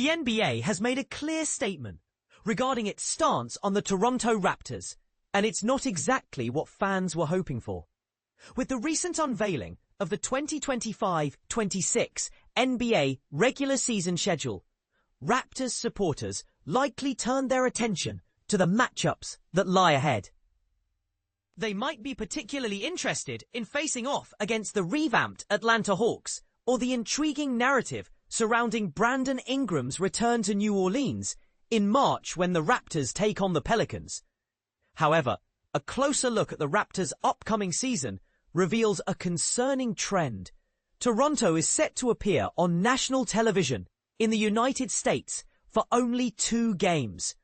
The NBA has made a clear statement regarding its stance on the Toronto Raptors, and it's not exactly what fans were hoping for. With the recent unveiling of the 2025-26 NBA regular season schedule, Raptors supporters likely turned their attention to the matchups that lie ahead. They might be particularly interested in facing off against the revamped Atlanta Hawks or the intriguing narrative surrounding Brandon Ingram's return to New Orleans in March when the Raptors take on the Pelicans. However, a closer look at the Raptors' upcoming season reveals a concerning trend. Toronto is set to appear on national television in the United States for only 2 games.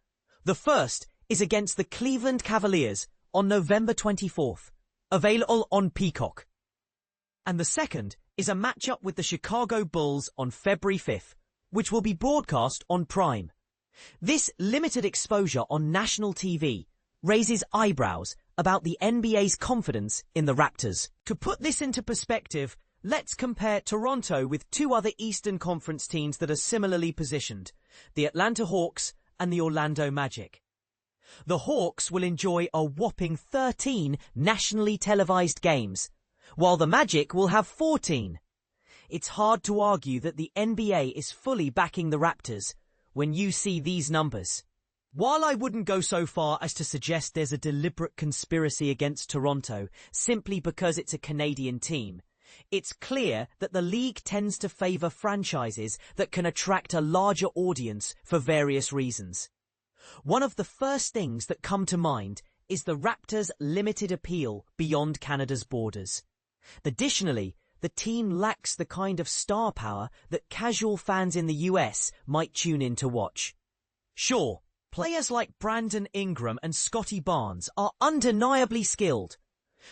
The first is against the Cleveland Cavaliers on November 24th, available on Peacock. And the second is a matchup with the Chicago Bulls on February 5th, which will be broadcast on Prime. This limited exposure on national TV raises eyebrows about the NBA's confidence in the Raptors. To put this into perspective, let's compare Toronto with 2 other Eastern Conference teams that are similarly positioned, the Atlanta Hawks and the Orlando Magic. The Hawks will enjoy a whopping 13 nationally televised games, while the Magic will have 14. It's hard to argue that the NBA is fully backing the Raptors when you see these numbers. While I wouldn't go so far as to suggest there's a deliberate conspiracy against Toronto simply because it's a Canadian team, it's clear that the league tends to favour franchises that can attract a larger audience for various reasons. One of the first things that come to mind is the Raptors' limited appeal beyond Canada's borders. Additionally, the team lacks the kind of star power that casual fans in the US might tune in to watch. Sure, players like Brandon Ingram and Scotty Barnes are undeniably skilled,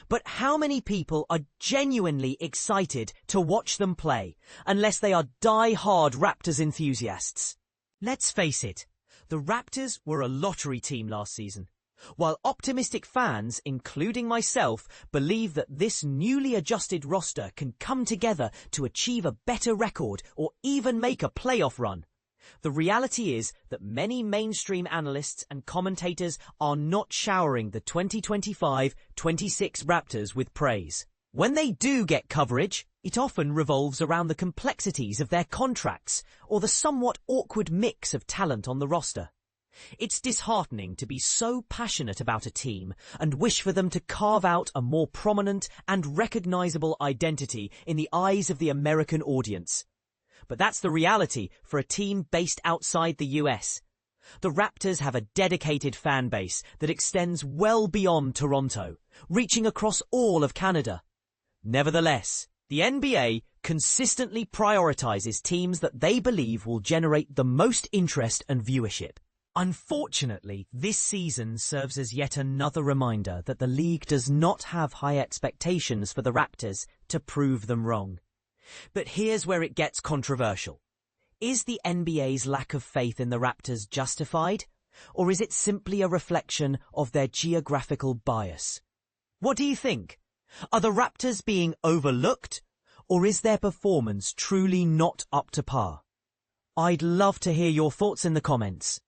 but how many people are genuinely excited to watch them play unless they are die-hard Raptors enthusiasts? Let's face it, the Raptors were a lottery team last season. While optimistic fans, including myself, believe that this newly adjusted roster can come together to achieve a better record or even make a playoff run, the reality is that many mainstream analysts and commentators are not showering the 2025-26 Raptors with praise. When they do get coverage, it often revolves around the complexities of their contracts or the somewhat awkward mix of talent on the roster. It's disheartening to be so passionate about a team and wish for them to carve out a more prominent and recognizable identity in the eyes of the American audience. But that's the reality for a team based outside the US. The Raptors have a dedicated fan base that extends well beyond Toronto, reaching across all of Canada. Nevertheless, the NBA consistently prioritizes teams that they believe will generate the most interest and viewership. Unfortunately, this season serves as yet another reminder that the league does not have high expectations for the Raptors to prove them wrong. But here's where it gets controversial. Is the NBA's lack of faith in the Raptors justified, or is it simply a reflection of their geographical bias? What do you think? Are the Raptors being overlooked, or is their performance truly not up to par? I'd love to hear your thoughts in the comments.